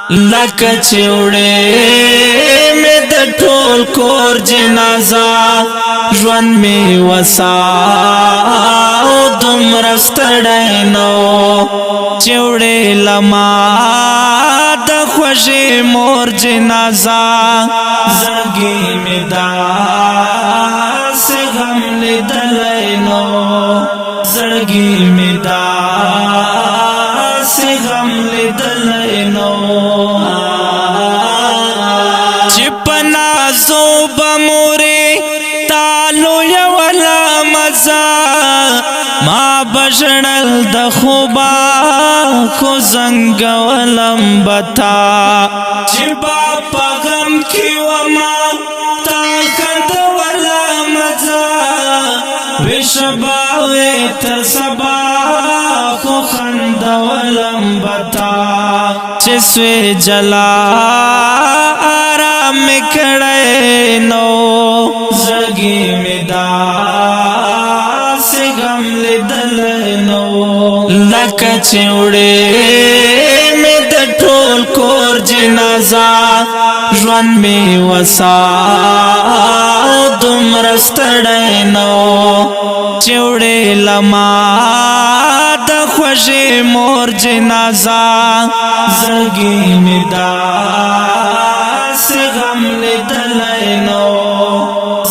لکه چوڑے میں د ټول کور جنازه ژوند می وسا او دومره ستړی نو چوڑے لما د خوږې مور جنازه زړګي می داسې غم لیدلی نو زړګي می داسې غم لیدلی نو بموري تالو یولا مزا ما بشنل د خوبا خو زنګ ولم بتا چې با پغم کی وما تا کند ولا مزا وشبا تر سبا خو خند ولم بتا چې سوی جلا مکڑے نو زړګي می داسې غم لیدلی نو لکه چوڑے می د ټول کور جنازه ژوند می وسا دومره ستړی نو چوڑے لما د خوږې مور جنازه زړګي می داسې غم لیدلی نو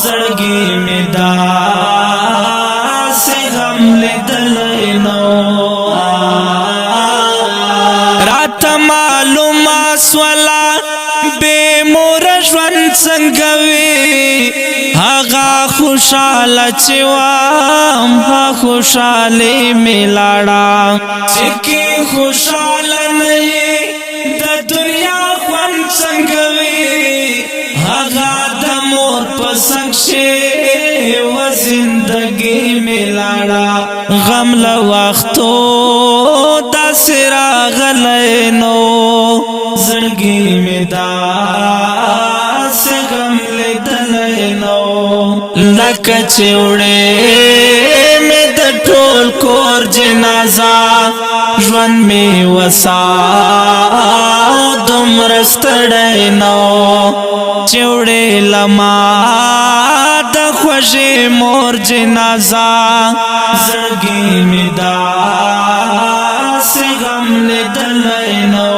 زړګي می داسې غم لیدلی نو راته معلومه سوله بې موره ژوند څنګه وي هغه خوشاله چې وم هغه خوشالي مې لاړه چې کې خوشاله نه یې د دنیا خوند څنګه وي هغه د مور په څنګ شي و زندګي مې لاړه غم له وختو داسې راغلی نو زړګي مې داسې غم لیدلی نو لکه چوڑے میں د ټول کور جنازه ژوند می وسا دومره ستړی نو چوڑے لما د خوږې مور جنازه زړګي می داسې غم لیدلی نو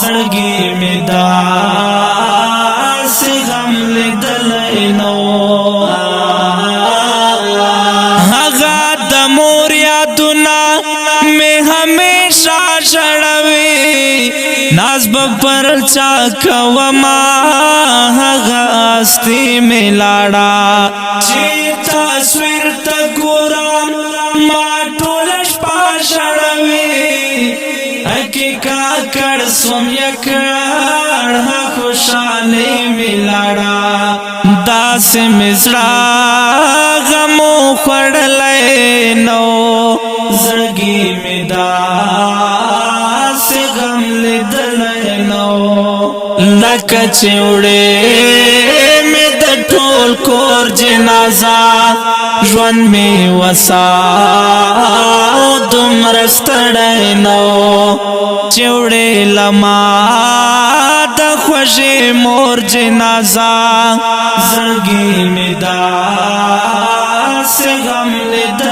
زړګي می داسې غم لیدلی نو هغه د مور یادونه می همیشه شړوي ناز پر چا کوما هغه استی می لاړه چې تصویر ته ګورم ما ټول شپه شړوي حقیقا کړ سوم یکړ خوشالي می لاړه داسې مزړه غمو خړلای نو زړګي می داسې غم لیدلی نو لکه چوڑے می د ټول کور جنازه ژوند می وسا دومره ستړی نو چوڑے لما د خوږې مور جنازه زړګي می داسې غم لیدلی